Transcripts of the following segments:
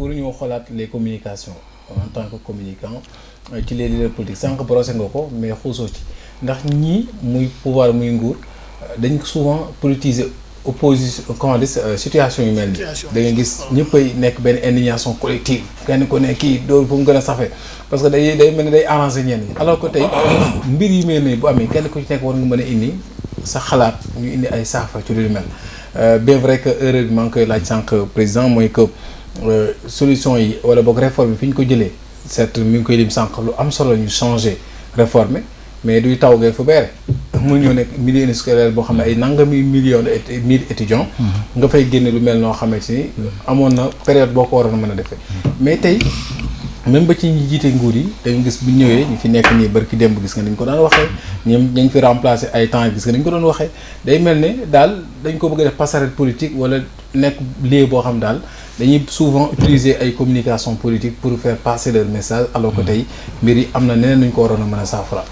pour ñu xoolaat les communications en tant que communicant ci les leaders politiques sànq brosé nga ko mais xuusoo ci ndax ñii muy pouvoir muy nguur dañ souvent politiser opposition comment dire situation yu mel ni da nga gis ñëppay nekk benn indignation collective kenn ku ne kii dóor fu mu gën a safee parce que day mel ni day arranger ñenn ñi alors que tey mbir yi mel ni bu amee kenn ku ci nekk war nga mën a indi sa xalaat ñu indi ay saafara ci lu mel bien vrai que erreur bi maa ngi koy laaj sànq président mooy que solution yi wala boog réforme bi fi ñu ko jëlee certes mi ngi koy lim sànq lu am solo ñu changer réformer mais duy taw ngay fu beere mun ñoo nekk milieu scolaire boo xam ne ay nangami millions de mille étudiants nga fay génne lu mel noo xamante ni amoon na période boo ko waroon a mën a defee mais tey même ba ci ñi jiite nguur yi dañu gis bu ñëwee ñu fi nekk nii barki démb gis nga ni ñu ko daan waxee ñoom dañ fi remplacer ay temps gis nga ni ñu ko doon waxee day mel ne daal dañ ko bëgg a def passerelle politique wala nekk lieu boo xam daal dañuy souvent utiliser ay communication politique pour faire passer leur message alors que tey mbir yi am na neneen nuñ ko waroon a mën a saafara.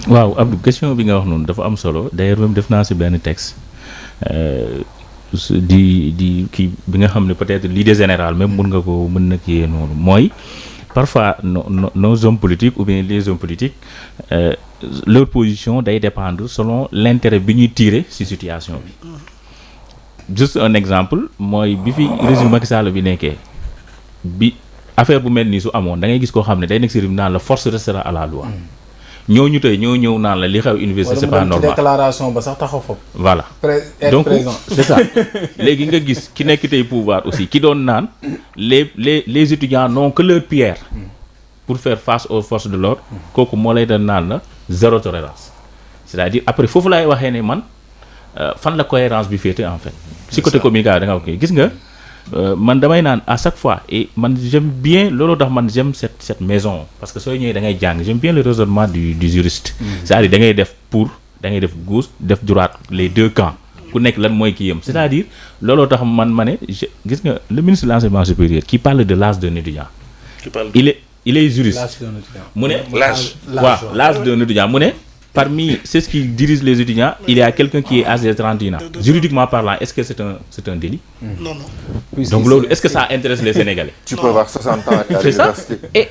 waaw Abdou question bi nga wax noonu dafa am solo d'ailleurs même def naa si benn texte di kii bi nga xam ne peut-être l'idée générale même mën na kii noonu mooy parfois nos hommes politiques ou bien les hommes politiques leur position day dépendre selon l'intérêt bi ñuy tirer ci situation bi. juste un exemple mooy bi fi régime Macky Sall bi nekkee bi affaire bu mel nii su amoon da ngay gis koo xam ne day nekk si régime naan la force restera à la loi ñooñu tey ñoo ñëw naan la li xew université c'est pas normal déclaration ba sax taxaw foofu. voilà donc c'est ça léegi nga gis ki nekk tey pouvoir aussi ki doon naan les étudiants n'ont que leur pierre pour faire face aux forces de l'ordre kooku moo lay doon naan la zéro tolérance c'est-à-dire après foofu laay waxee ne man fan la cohérence bi féete en fait si côté communication da nga wax gis nga man damay naan à chaque fois et man j'aime bien loolu tax man j'aime cette maison parce que sooy ñëwee da ngay jàng j'aime bien le raisonnement du juriste c'est-à-dire da ngay def def gauche def droite les deux camps ku nekk lan mooy kii yam c'est-à-dire looloo tax man ma ne gis nga le ministre de l'enseignement supérieur qui parle de l'âge d'un étudiant il est juriste mu ne l'âge d'un étudiant mu ne parmi ceux qui dirigent les étudiants, il y a quelqu'un qui est âgé de 31 ans. Juridiquement parlant, est-ce que c'est un délit? Non. Donc, est-ce que ça intéresse les Sénégalais? Tu peux avoir 60 ans à c'est ça. l'université. Et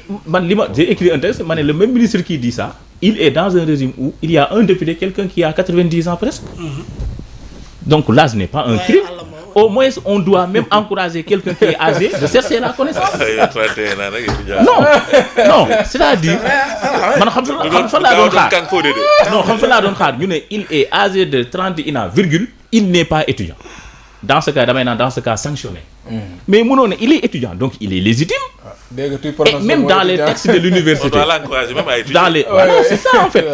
j'ai écrit un texte, le même ministre qui dit ça, il est dans un régime où il y a un député, quelqu'un qui a 90 ans presque. Donc l'âge n'est pas un crime. Au moins, on doit même encourager quelqu'un qui est âgé de chercher la connaissance. Non, c'est-à-dire, il est âgé de 31 ans, virgule, il n'est pas étudiant. Dans ce cas, sanctionné. Mais il est étudiant, donc il est légitime. Et même dans les textes de l'université. On doit l'encourager même à étudier. C'est ça en fait.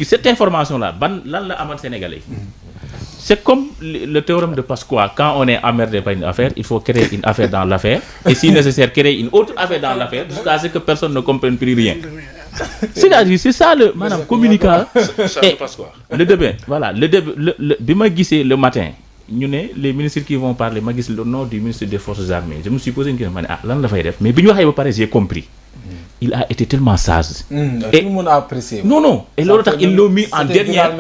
Cette information-là, lan la amal sénégalais. C'est comme le théorème de Pasqua. Quand on est emmerdé par une affaire, il faut créer une affaire dans l'affaire. Et si nécessaire, créer une autre affaire dans l'affaire jusqu'à ce que personne ne comprenne plus rien. C'est-à-dire, c'est ça le madame communicant. Le débat, voilà. Le matin, les ministres qui vont parler, le nom du ministre des Forces armées. Je me suis posé une question, mais j'ai compris. Il a été tellement sage. Tout le monde a apprécié. Non. Et l'autre, ils l'ont mis en dernière.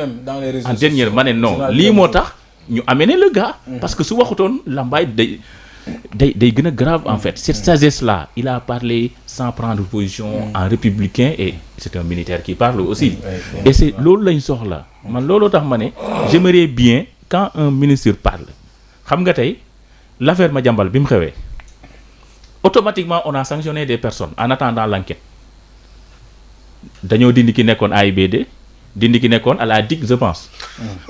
En dernière, non. L'imotax, nous amener le gars. Parce que souvent, l'ambaye des grave en fait. Cette sagesse-là, il a parlé sans prendre position en républicain et c'est un militaire qui parle aussi. Et c'est l'autre là. J'aimerais bien quand un ministre parle. L'affaire Madiambal Bimkhewe. Automatiquement, on a sanctionné des personnes en attendant l'enquête. Dañoo dindi ki nekkoon AIBD, dindi ki nekkoon à la DIC, je pense.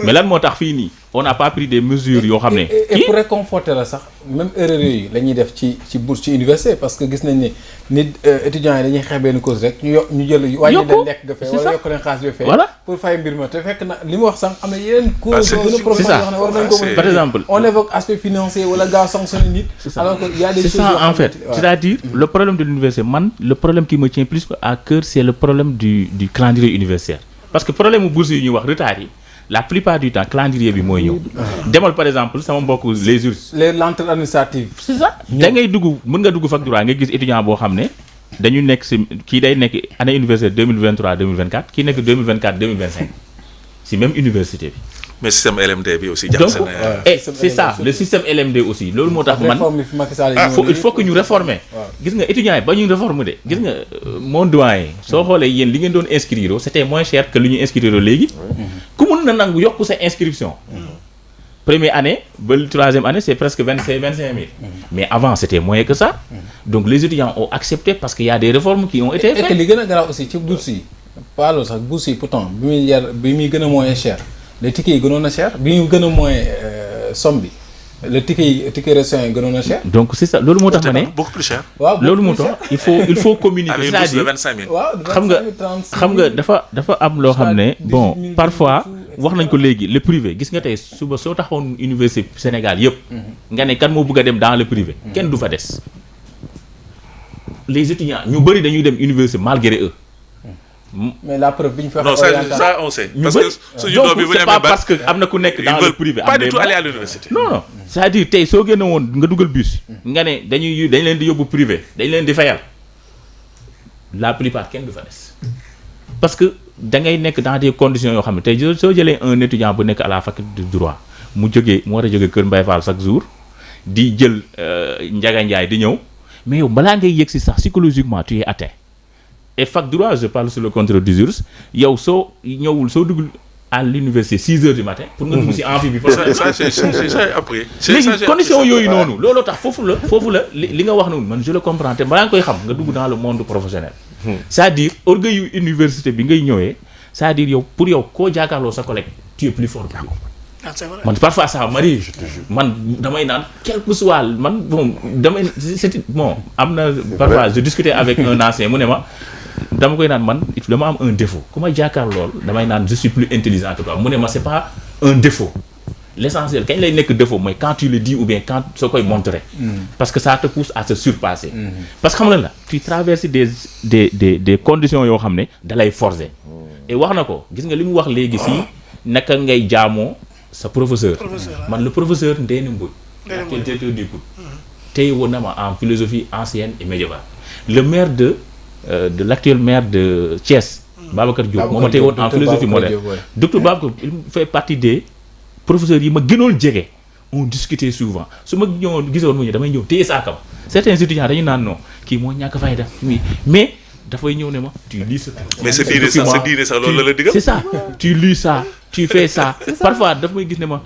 Mais lan moo tax fii nii on n'a pas pris des mesures yoo xam ne. et pour réconforter la sax même erreur yooyu la ñuy def ci bourse ci université parce que gis nañ ne nit étudiants yi dañuy xeeb benn cause rek ñu jël wàññi leen lekk ga fee wala yokk leen xaalis bi fee. voilà pour fay mbir ma te fekk na li mu wax sànq am na yeneen cause gën a profond yoo xam ne war nañ ko mën. par exemple on évoque aspect financier wala gars sanctionné nit. alors que y a des choses c'est ça en fait c'est-à-dire le problème de l'université le problème qui me tient plus à cœur c'est le problème du calendrier universitaire parce que problème mu bourse yi ñuy wax retard yi la plupart du temps calendrier bi mooy ñëw. demal par exemple sama mbokk les juristes. les lenteurs administratives. c'est ça da ngay mën nga dugg fac droit nga gis étudiant boo xam ne dañu nekk si kii day nekk année universitaire 2023 2024 kii nekk 2024 2025 si même université bi mais système LMD bi aussi. donc c'est ça le système LMD aussi loolu moo tax man il faut que ñu réformer. gis nga étudiants yi ba ñu réformer de gis nga mon doyen soo xoolee yéen li ngeen doon inscrire c'était moins cher que li ñu inscrire léegi. ku mun na nangu yokk sa inscription. Première année ba troisième année c'est presque 25 000. Mais avant c'était moins que ça. Donc les étudiants ont accepté parce qu'il y a des réformes qui ont été faites. Et que li gën a garaaw aussi ci bourse yi pas loolu sax bourse yi pourtant bi muy gën a moins cher les tickets yi gënoon a cher bi muy gën a moins somme bi le ticket restaurant yi gënoon a cher. Donc c'est ça loolu moo tax ma ne beaucoup plus cher. waaw loolu moo tax il faut communiquer. avec une bourse de 25 000. waaw xam nga dafa am loo xam ne bon parfois. wax nañ ko léegi le privé gis nga tey suba soo taxoon université Sénégal yëpp. nga ne kan moo bëgg a dem dans le privé. kenn du fa des. les étudiants ñu bëri dañuy dem université malgré eux. mais la preuve bi ñu fa. non ça on sait. parce que suñu doom bi bu ñu c'est pas parce que am na ku nekk dans le privé. pas du tout aller à l'université. non c'est-à-dire tey soo génne woon nga dugal bus. nga ne dañ leen di yóbbu privé dañ leen di fayal la plupart kenn du fa des. parce que da ngay nekk dans des conditions yoo xam ne tey soo jëlee un étudiant bu nekk à la faculté de droit mu war a jógee Kër Mbaye Fall chaque jour di jël Ndiaga Ndiaye di ñëw mais yow balaa ngay yegg si sax psychologiquement tu es atteint et fac droit je parle sur le contrôle d'usure yow soo dugg à l'université 6 heures du matin pour nga dugg si amphi bi. ça c'est appris. léegi condition yooyu noonu looloo tax foofu la li nga wax noonu man je le comprends te balaa nga koy xam nga dugg dans le monde professionnel. c'est-à-dire orgueil université bi ngay ñëwee c'est-à-dire yow pour yow koo jàkkaarloo sa collègue tu es plus fort que lui. C'est vrai. Man parfois ça m'arrive man damay naan quel que soit man bon damay c'est bon am na parfois je discutais avec un ancien mu ne ma dama koy naan man dama am un défaut ku ma jàkkaar lool damay naan je suis plus intelligent que toi mu ne ma c'est pas un défaut l'essentiel kañ lay nekk défaut mooy quand tu le dis ou bien quand soo koy montrer. Parce que ça te pousse à se surpasser. Parce que xam nga la tu traverses des conditions yoo xam ne da lay forcer. Et wax na ko gis nga li mu wax léegi si naka ngay jaamoo sa professeur. Man le professeur Ndéné Mbodj. Actuel directeur du cours. Tey woon na ma en philosophie ancienne et médiévale. Le maire de l'actuel maire de Thiès. Babacar Diop moo ma tey woon en philosophie moderne. Docteur Babacar il fait partie des professeurs yi ma gënoon jege. On discutait souvent su ma ñëwoon gisoon mu ñu damay ñëw téye saakam. Certains étudiants dañu naan non kii moo ñàkk fayda mais dafay ñëw ne ma tu lis ça. Mais c'est dire ça loolu la digal. C'est ça tu lis ça tu fais ça. Parfois daf may gis ne ma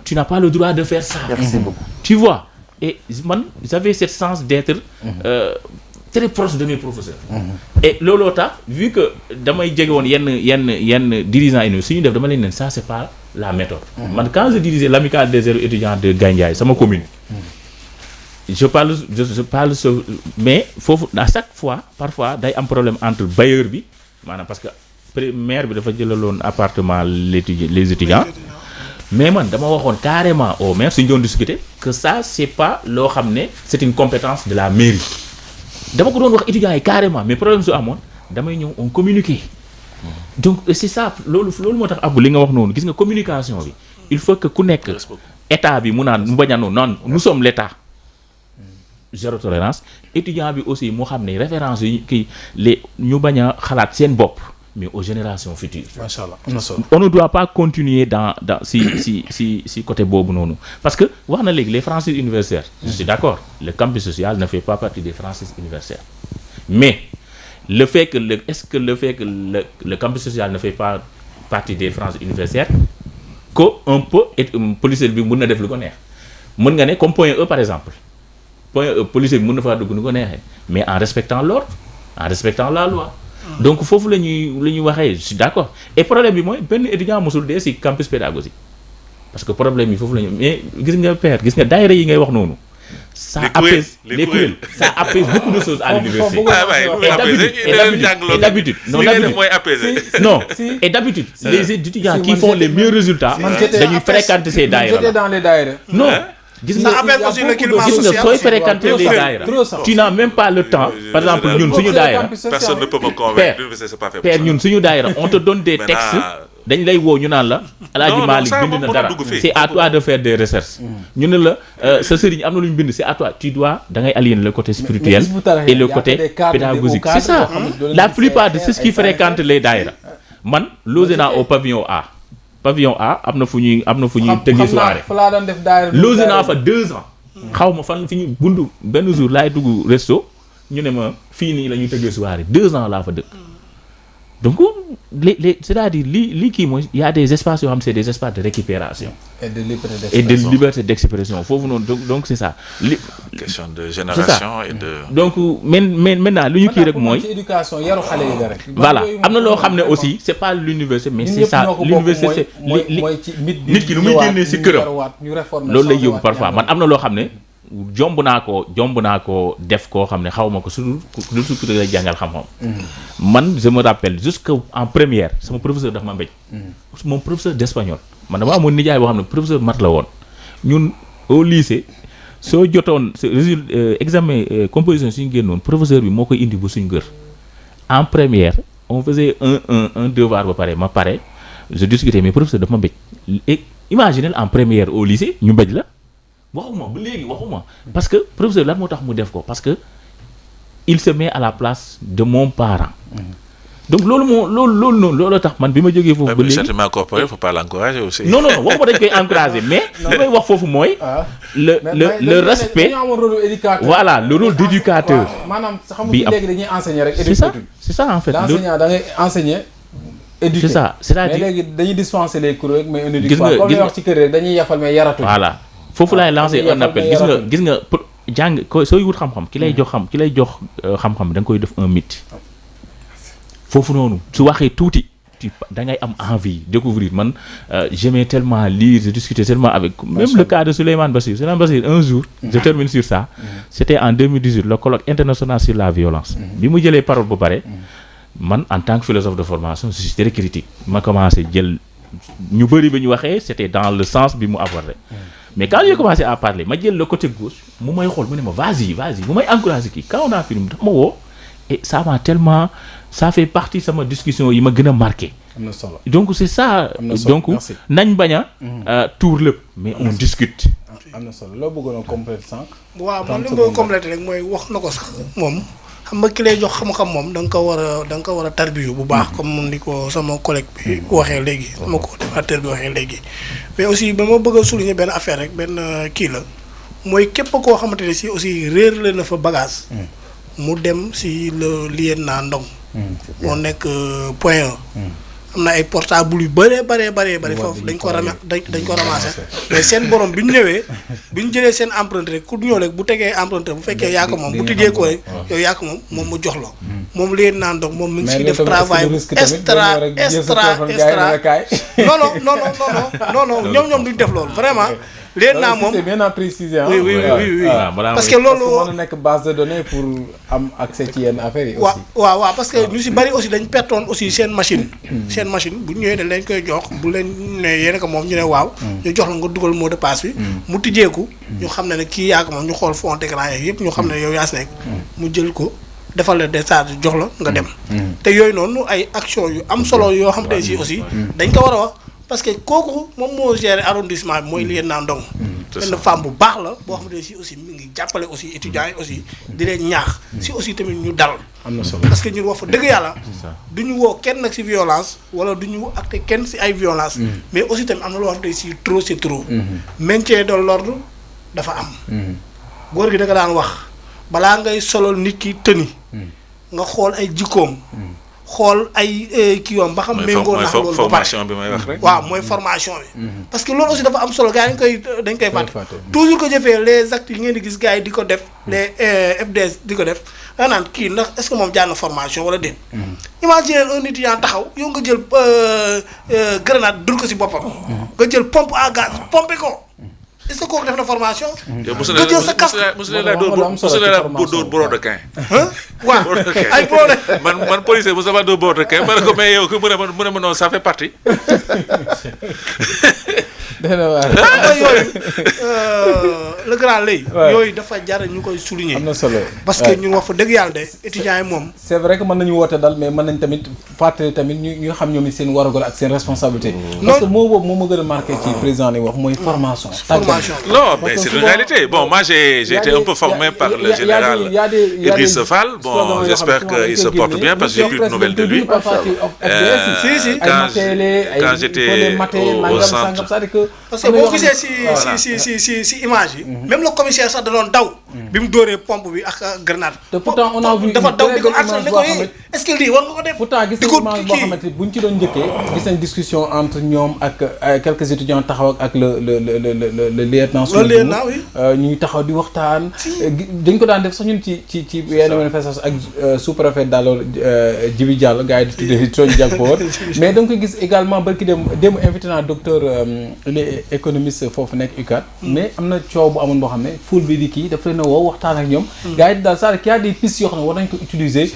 tu n'as pas le droit de faire ça. Merci beaucoup. Tu vois et man j'avais cette sens d'être très proche de mes professeurs. Et looloo tax vu que damay jege woon yenn dirigeants yi suñu def dama leen ne ça c'est pas la méthode. Man quand je dirigeais l'amicale des élèves étudiants de Gandiaye sama commune. Je parle mais foofu à chaque fois parfois day am problème entre bailleur bi maanaam parce que maire bi dafa jëlaloon appartement les étudiants. Mais man dama waxoon carrément au maire suñu doon discuter que ça c'est pas loo xam ne c'est une compétence de la mairie. Dama ko doon wax étudiants yi carrément mais problème su amoon damay ñëw on communiquer. Donc c'est ça loolu moo tax Abou li nga wax noonu gis nga communication bi il faut que ku nekk état bi mu bañ a noonu nous sommes l'état. Zéro tolérance étudiant bi aussi moo xam ne référence yi kii ñu bañ a xalaat seen bopp mais aux générations futures. Machallah on ne doit pas continuer dans si côté boobu noonu parce que wax na léegi les franchises universitaires. Je suis d'accord le campus social ne fait pas partie des franchises universitaires mais le fait que le campus social ne fait pas partie des franchises universitaires que un peu policier bi mën na def lu ko neex mën nga ne comme point E par exemple. Policier bi mën na faa dugg nu ko neexee mais en respectant l'ordre en respectant la loi. Donc foofu la ñuy waxee je suis d'accord et problème bi mooy benn étudiant mosul dee ci campus pédagogique parce que problème yi foofu la ñu mais gis nga père gis nga daayira yi ngay wax noonu. Ça apaise les kuréel ça apaise beaucoup de choses à l'université. Et d'habitude les étudiants qui font les meilleurs résultats dañuy fréquenter ces daayira. Non. Gis nga sooy fréquenter les daayira tu n'as même pas le temps par exemple ñun suñu daayira personne ne peut me convaincre l'université c'est pas fait père ñun suñu daayira on te donne des textes dañ lay woo ñu naan la Alaaji Malick bind na dara c'est à toi de faire des recherches ñu ne la sa sëriñ am na lu ñu bind c'est à toi tu dois da ngay allier le côté spirituel et le côté pédagogique c'est ça la plupart de ceux qui fréquentent les daayira man logé naa au pavillon A pavillon A am na fu ñuy tëggee soirée. fa laa doon def daayira logé naa fa 2 ans. xaw ma fan fi ñu bundu benn jour laay dugg resto ñu ne ma fii nii la ñuy tëggee soirée 2 ans laa fa dëkk. donc c'est-à-dire lii kii mooy y a des espaces yoo xam c'est des espaces de récupération. et de liberté d'expression foofu noonu donc c'est ça. question de génération et de. donc maintenant lu ñu kii rek mooy. ci éducation yaru xale yi la rek. voilà am na loo xam ne aussi c'est pas l'université mais c'est ça l'université c'est nit ki lu muy génnee ci këram loolu lay yóbbu parfois man am na loo xam ne jomb naa ko def koo xam ne xaw ma ko surtout lay jàngal xam-xam. man je me rappelle jusqu'en première sama professeur daf ma mbéj. moom professeur d'espagnol man dama amoon nijaay boo xam ne professeur mat la woon ñun au lycée soo jotoon examen composition suñu génnoon professeur bi moo koy indi ba suñu kër. en première on faisait un devoir ba pare ma pare je discutais mais professeur daf ma mbéj et imaginez en première au lycée ñu mbéj la. waxuma ba léegi waxuma parce que professeur lan moo tax mu def ko parce que il se met à la place de mon parent. donc loolu tax man bi ma jógee foofu. ba léegi châtiment corporel faut pas l'encourager aussi. non waxuma dañ koy encourager mais li may wax foofu mooy. le respect. voilà le rôle d'éducateur. maanaam xam nga léegi dañuy enseigner rek. c'est ça en fait. l'enseignant da ngay enseigner. éduquer c'est ça c'est-à-dire mais léegi dañuy dispenser les cours rek mais on éduque pas comme li wax ci kër rek dañuy yafal mais yaratuñ. voilà. foofu laay lancer un appel gis nga jàng ko sooy wut xam-xam ki lay jox xam-xam da nga koy def un mythe foofu noonu su waxee tuuti da ngay am envie découvrir man j'aimais tellement lire je discutais tellement avec même le cas de Souleymane Bassir un jour je termine sur ça c'était en 2018 le colloque international sur la violence bi mu jëlee parole ba pare man en tant que philosophe de formation je suis très critique ma commencé jël ñu bëri ba ñu waxee c'était dans le sens bi mu abordé mais quand j'ai commencé à parler ma jël le côté gauche mu may xool mu ne ma vas-y mu may encourager kii quand on a fini dafa ma woo et ça m'a tellement ça fait partie sama discussion yi ma gën a marqué. am na solo donc c'est ça. donc nañ bañ a tour lépp mais on discute. am na solo loo bëggoon a compléter sànq. waaw man li ma bëgg a compléter rek mooy wax na ko sax moom. xam nga ki lay jox xam-xam moom da nga ko war a tarbiyu bu baax comme ni ko sama collègue bi waxee léegi sama co-débatteur bi waxee léegi mais aussi ba ma bëgg a souligner benn affaire rek benn kii la mooy képp koo xamante ne si aussi réer la na fa bagage mu dem si le lieutenant Ndong moo nekk point 1 am na ay portable yu bëree foofu dañ ko ramassé mais seen borom bi ñu ñëwee bi ñu jëlee seen empreinte rek ku ñëw rek bu tegee empreinte bu fekkee yaa ko moom bu tijjee ko rek yow yaa ko moom mu jox la moom leen naan donc moom mi ngi siy def travail extra non ñoom duñ def loolu vraiment leen naa moom c'est bien à préciser oui parce que loolu mën na nekk base de données pour am accès ci yenn affaires yi aussi waaw parce que ñu si bari aussi dañ pertoon aussi seen machine bu ñëwee dañ leen koy jox bu leen ne yéen ko moom ñu ne waaw ñu jox la nga dugal mot de passe bi mu tijjeeku ñu xam ne kii yaa ko moom ñu xool fond d'écran yëpp ñu xam ne yow yaa si nekk mu jël ko defal la décharge jox la nga dem te yooyu noonu ay action yu am solo yoo xam te si aussi dañ ko war a wax parce que kooku moom moo gérer arrondissement bi mooy liy naan Ndong benn femme bu baax la boo xamante ne si aussi mi ngi jàppale aussi étudiants yi aussi di leen ñaax si aussi tamit ñu dal am na solo parce que ñun wax fa dëgg yàlla du ñu woo kenn nag si violence wala du ñu acté kenn si ay violence mais aussi tamit am na loo xamante ne si trop c'est trop maintien de l'ordre dafa am góor gi da nga daan wax balaa ngay solol nit ki tëni nga xool ay jikkoom xool ay kii yoon ba xam méngoo nax loolu formation bi may wax rek waaw mooy formation bi parce que loolu aussi dafa am solo gars yi dañ koy fàtte toujours que jëfee les actes yi ngeen di gis gars yi di ko def les FDS di ko def da naan kii ndax est-ce que moom jaar na formation wala déet imagine un étudiant taxaw yow nga jël grenade dul ko si boppam nga jël pompe à gaz pompe ko est-ce que kooku def na formation. nga jël sa casque mosu la dóor brodequin. waaw ay brodequin. man policier mosu la dóor brodequin ma ne ko mais yow mu ne ma non ça fait partie. le grand lay. yooyu dafa jar ñu koy souligner. am na solo parce que ñun wax fa dëgg yàlla de étudiants yi moom. c'est vrai que mën nañu woote dal mais mën nañ tamit fàttali tamit ñu xam ñoom seen warugal ak seen responsabilité. parce que moo boobu moo ma gën a marqué ci président ni wax mooy formation. Non, mais c'est une réalité. Bon, moi j'ai été un peu formé par le général Idriss Fall. Bon, j'espère qu'il se porte bien parce que j'ai plus de nouvelles de lui. Quand j'étais au centre. Parce que boo gisee si image yi. même le commissaire sax da doon daw. bi mu dóoree pompe bi ak grenade. te pourtant on a vu dafa daw di ko arrêté ko est-ce que lii war nga ko def. pourtant gis nañ image boo xamante ni buñ ci doon njëkkee. gis nañ discussion entre ñoom ak quelques étudiants taxaw ak le lieutenant. ñuy taxaw di waxtaan. dañ ko daan def sax ñun ci yenn manifestation ak sous-préfet d'alors Djibi Diallo gars yi di tuddee Tooñ Jàppoor mais da nga koy gis également barki dem invité naa docteur économiste foofu nekk UCAD. mais am na coow bu amoon boo xam ne foule bi di kii daf leen a woo waxtaan ak ñoom. gars yi daal c'est-à-dire qu'il y a des pistes yoo xam ne war nañ ko utiliser.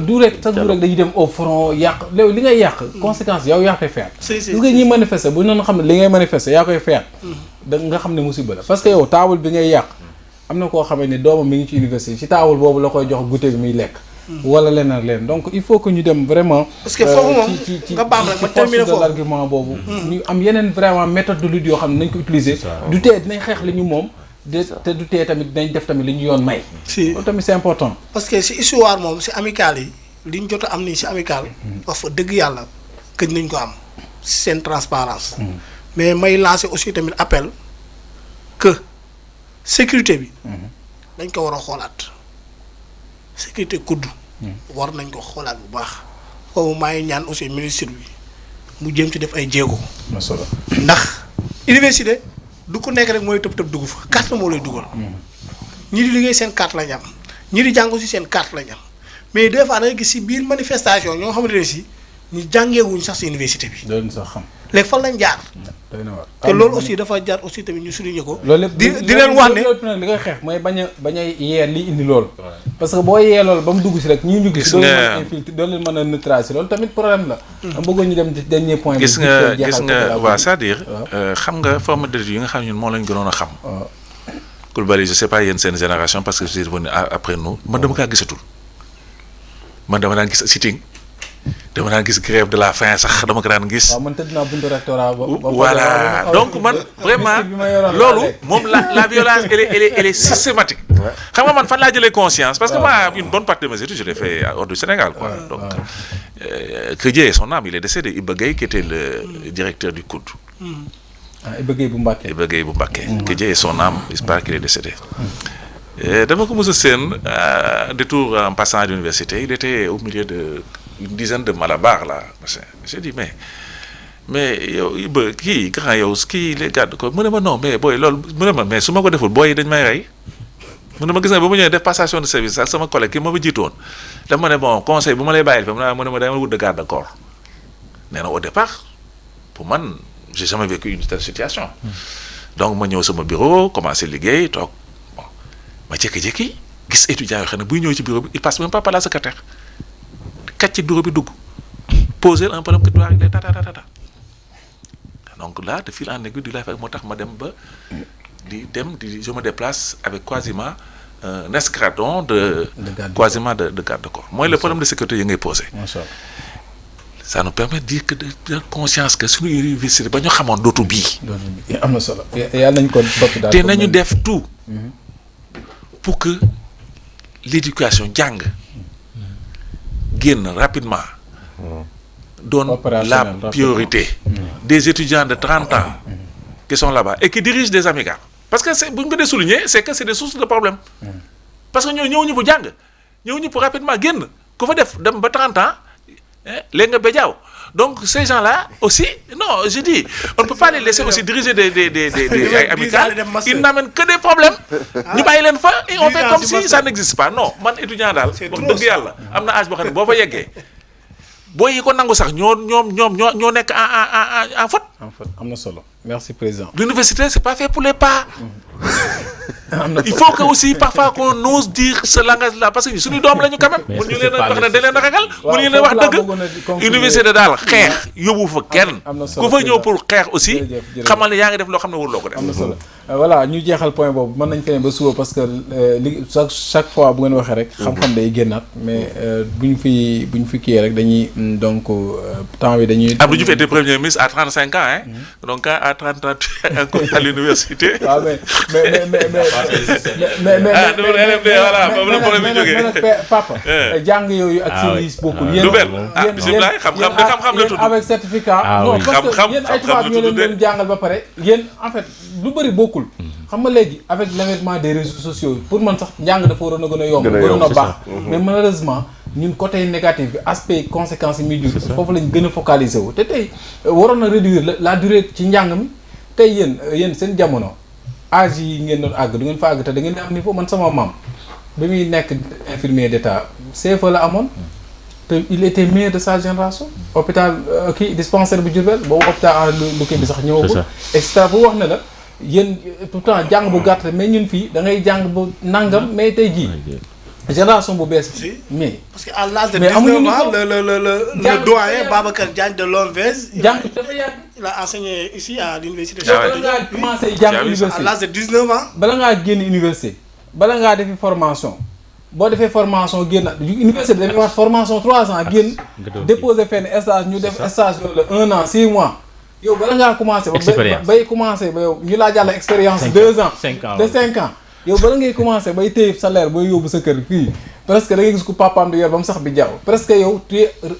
du rek chaque jour rek dañuy dem au front yàq léegi li ngay yàq. conséquence yow yaa koy faire. gis nga ñuy manifester bu ñu doon xam ne li ngay manifester yaa koy faire. da nga xam ne musiba la parce que yow taabal bi ngay yàq am na koo xamante ni doomam mi ngi ci université ci taabal boobu la koy jox goûter bi muy lekk. wala leneen donc il faut que ñu dem vraiment. parce que foofu moom nga baam rek ma terminer foofu l'argument boobu. ñu am yeneen vraiment méthode de lutte yoo xam ne nañ ko utiliser. du tee dinañ xeex li ñu moom. te du tee tamit dinañ def tamit li ñu yoon may. si loolu tamit c'est important. parce que si histoire moom si amical yi li ñu jot a am nii si amical. wax fa dëgg yàlla gëj nañ ko am si seen transparence mais may lancer aussi tamit appel que sécurité bi. dañ ko war a xoolaat. sécurité kudd war nañ ko xoolaat bu baax foofu maa ngi ñaan aussi ministre bi mu jëm ci def ay jéego. ndax université du ko nekk rek mooy tëb dugg fa carte moo lay dugal. ñi di liggéey seen carte lañ am ñi di jàng aussi seen carte lañ am mais des fois da nga gis si biir manifestation ñoo xamante ne si ñu jàngeewuñ sax si université bi. loolu sax xam. léegi fan lañ jaar. te loolu aussi dafa jaar aussi tamit ñu souligner ko. loolu lépp di leen wax ne loolu li nga xeex mooy bañ a yee li indi loolu. parce que boo yee loolu ba mu dugg si rek ñii ñu gis. doo leen mën a neutraliser loolu tamit problème la. am bëggoon ñu dem ci dernier point. gis nga waaw c'est-à-dire xam nga forme de yi nga xam ne ñun moo lañ gënoon a xam. Coulibaly je sais pas yéen seen génération parce que je suis revenu après nous man dama kaa gisatul man dama daan gis sitting dama daan gis grève de la faim sax dama ko daan gis. waaw man tëdd naa buntu rectorat voilà donc man vraiment loolu moom la violence elle est systématique. xam nga man fan laa jëlee conscience parce que moi une bonne partie de mes études je l'ai fait hors du Sénégal quoi. donc que Dieu ait son âme il est décédé Iba Gueye qui était le directeur du COUD. Iba Gueye bu Mbacké. Iba Gueye bu Mbacké. Que Dieu ait son âme j'espère qu'il est décédé. dama ko mos a seen détour en passant à l'université il était au milieu de une dizaine de malabars là j'ai dit mais yow Iba kii grand yow kii les garde ko mu ne ma non mais booy loolu mu ne ma mais su ma ko deful booy dañ may rey mu ne ma gis nga ba ma ñëwee def passation de service ak sama collègue ki ma fa jiitu woon daf ma ne bon conseil bu ma lay bàyyil fa mu ne ma dama wut de garde corps nee na au départ pour man j'ai jamais vécu une telle situation donc ma ñëw sama bureau commencé liggéey toog bon ma jékki-jékki gis étudiants yoo xam ne buy ñëw ci bureau bi il passe même pas par la secrétaire kat ci bureau bi dugg poser un problème que tu dois régler tata donc là de fil en aiguille du lay fekk moo tax ma dem ba di je me déplace avec quasiment un escadron de garde corps mooy le problème de sécurité yi ngay posé. ça nous permet de dire que de conscience que suñu université ba ñu xamoon dootu bii. am na solo yàlla nañ ko soppi daal te nañu def tout pour que l'éducation jàng génn rapidement donne la priorité des étudiants de 30 ans qui sont là-bas et qui dirigent des amicales parce que c'est bu ñu ko dee souligner c'est que c'est des sources de problème parce que ñoo ñëw ñu bu jàng ñëw ñu pour rapidement génn ku fa def dem ba 30 ans léegi nga béjaaw donc ces gens-là aussi non je dis on ne peut pas les laisser aussi diriger des ay amicales ils n'amènent que des problèmes ñu bàyyi leen fa et on fait comme si ça n'existe pas non man étudiant daal wax dëgg yàlla am na âge boo xam ne boo fa yeggee boo yi ko nangu sax ñoo nekk en faute am na solo merci président. L'université c'est pas fait pour les pas. Il faut que aussi parfois qu'on ose dire ce langage-là parce que suñu doom lañu quand même. mais mun ñu leen a wax ne da leen a ragal. mun ñu leen wax dëgg. Université daal xeex yóbbu fa kenn. ku fa ñëw pour xeex aussi. xamal ne yaa ngi def loo xam ne waruloo ko def. am na solo voilà ñu jeexal point boobu mën nañ feneen ba suba parce que li chaque fois bu ngeen waxee rek. xam-xam day génnaat mais bu ñu fi kii rek dañuy donc temps bi dañuy. Abdou Diouf était premier ministre à 35 ans hein. Donc à 30 ans tu es encore à l'université. waaw mais papa. jàng yooyu ak service bokkul. lu benn bisimilah xam-xam la tudd. avec certificat. non parce que yéen ay tubaab ñoo leen doon jàngal ba pare yéen en fait lu bëri bokkul. xam nga léegi avec l'avènement des réseaux sociaux pour man sax njàng dafa waroon a gën a yomb. waroon a baax mais malheureusement ñun côté négatif bi aspect conséquences yi muy jur. foofu lañ gën a focaliser wu te tey waroon na réduire la durée ci njàng mi tey yéen seen jamono. âge yi ngeen doon àgg du ngeen fa àgg te da ngeen di am niveau man sama maam ba muy nekk infirmier d'état CFA la amoon te il était meilleur de sa génération hôpital dispensaire bu Diourbel boobu hôpital en lu kii bi sax ñëwagul et cetera bu wax ne la yéen pourtant jàng bu gàtt mais ñun fii da ngay jàng bu nangam mais tey jii génération bu bees bi mais parce que à l'âge de 19 ans le doyen Babacar Diagne de l'OMVS jàng dafa yàgg il a enseigné ici à l'université bala ngaa commencé jàng université à l'âge de 19 ans bala ngaa génn université bala ngaa defi formation boo defee formation génn université bi dañuy wax formation 3 ans génn déposer fenn stage ñu def stage loolu 1 an 6 mois yow bala ngaa commencé bay commencé ba yow ñu laa jàll expérience 2 ans de 5 ans yow bala ngay commencé bay téye salaire booy yóbbu sa kër fii presque da ngay gis ku papaam di yor ba mu sax bi jaww presque yow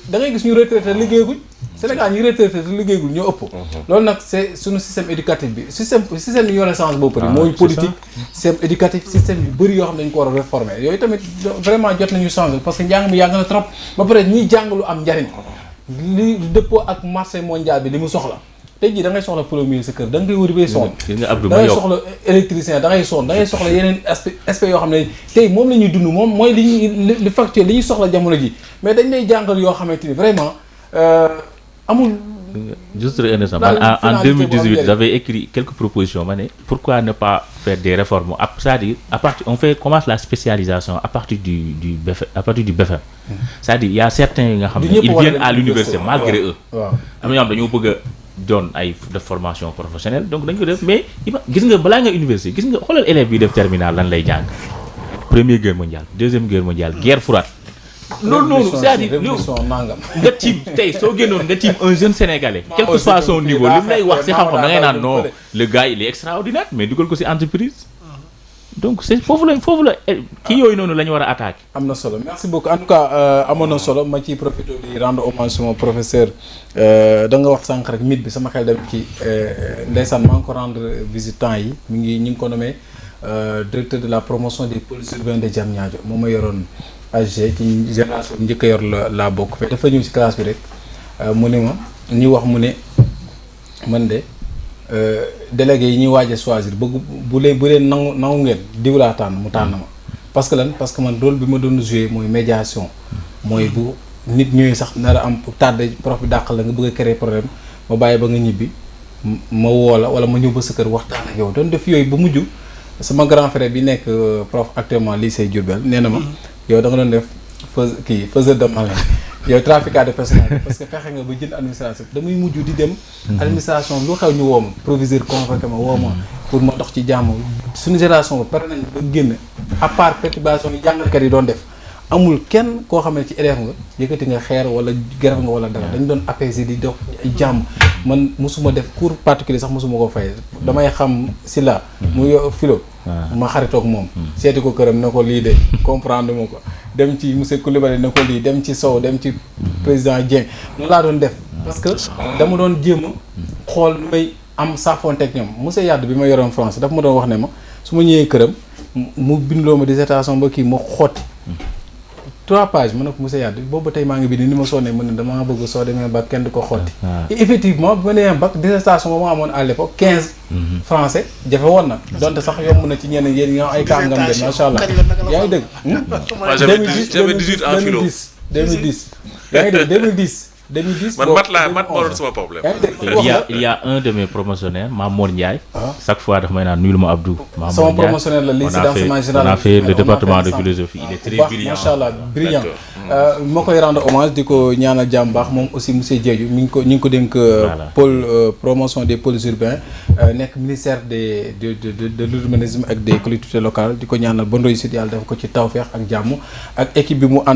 da ngay gis ñu retraité liggéeyaguñ Sénégal ñi retraité liggéeyagul ñoo ëpp. loolu nag c'est suñu système éducatif bi système yu yore sens boobu bëri mooy politique système éducatif système yu bëri yoo xam ne dañu ko war a réformer yooyu tamit vraiment jot nañu changer parce que njàng mi yàgg na trop ba pare ñiy jàng lu am njariñ li dëppoo ak marché mondial bi li mu soxla tey jii da ngay soxla plombier sa kër da ngay wër bay sonn da ngay soxla électricien da ngay sonn da ngay soxla yeneen aspect yoo xam ne tey moom la ñuy dund moom mooy li factuel li ñuy soxla jamono ji mais dañ lay jàngal yoo xamante ni vraiment amul. Juste un instant, en 2018 j'avais écrit quelques propositions ma ne pourquoi ne pas faire des réformes c'est-à-dire on commence la spécialisation à partir du BFM c'est-à-dire il y a certains yi nga xam ne ils viennent à l'université malgré eux am na ñoo xam dañoo bëgg a doon ay de formation professionnelle donc dañ ko def mais gis nga balaa nga université gis nga xoolal élèves yi def terminale lan lay jàng première guerre mondiale deuxième guerre mondiale guerre froide loolu noonu c'est-à-dire nga tiim tey soo génnoon nga tiim un jeune sénégalais quel que soit son niveau li mu lay wax si xam-xam da ngay naan non le gars il est extraordinaire mais dugal ko si entreprise donc c'est foofu la kii yooyu noonu la ñu war a attaquer. am na solo merci beaucoup en tout cas amoon na solo ma ciy profité di rendre hommage sama professeur da nga wax sànq rek mythe bi sama xel dem ci ndeysaan maa ngi ko rendre visite temps yi ñu ngi ko nommé directeur de la promotion des pôles urbains de Diamniadio moom ma yoroon AG ci génération njëkk a yor laa bokk fe dafa ñëw ci classe bi rek mu ne ma ñu wax mu ne man de délégué yi ñuy waaj a choisir bëgg bu leen nangu ngeen diw laa tànn mu tànn ma parce que lan parce que man rôle bi ma doon jouer mooy médiation mooy bu nit ñëwee sax nar a am tardé prof bi dàq la nga bëgg a créer problème ma bàyyi ba nga ñibbi ma woo la wala ma ñëw ba sa kër waxtaan ak yow doon def yooyu ba mujj sama grand frère bi nekk prof actuellement lycée Diourbel nee na ma yow da nga doon def faiseur de malin yow trafiquant de personnalité parce que fexe nga ba jënd administration damay mujj di dem administration lu xew ñu woo ma proviseur convoqué ma woo ma pour ma dox ci jàmm suñu génération ba pare nañ ba génn à part perturbation yi jàngalkat yi doon def amul kenn koo xam ne ci élève nga yëkkati nga xeer wala garab nga wala dara dañ doon apaiser di dox ay jàmm man mosuma def cours particulier sax mosuma ko fay damay xam si la mu philo ma xaritoog moom seeti ko këram ne ko lii de comprendre ma ko dem ci monsieur Coulibaly ne ko lii dem ci Sow dem ci président Dieng noonu laa doon def parce que dama doon jéem a xool nu may am saafonteeg ñoom monsieur Yade bi ma yoroon France daf ma doon wax ne ma su ma ñëwee këram mu bindloo ma dissertation ba kii ma xotti 3 pages ma ne ko monsieur Yade boobu tey maa ngi bind ni ma sonnee ma ne damaa bëgg soo demee bac kenn du ko xotti et effectivement bu ma demee bac dissertation ba ma amoon à l'époque 15 français jafe woon na donte sax yomb na ci ñenn yéen ñi nga ay kàngam ngeen macha allah yaa ngi dégg 2018 en philo 2010 yaa ngi dégg 2010 2010 man mat moo doon sama problème. il y a un de mes promotionnaires Mamour Ndiaye. chaque fois daf may naan nuyul ma Abdou. sama promotionnaire la lycée d'enseignement général. on a fait le département de philosophie il est très brillant. macha allah brillant. ma koy rendre hommage di ko ñaanal jàmm baax moom aussi monsieur Diédhiou ñu ngi ko dénk pôle promotion des pôles urbains nekk ministère de l'urbanisme ak des collectivités locales di ko ñaanal bonne réussite yàlla def ko ci tawfeex ak jàmm ak équipe bi mu ànd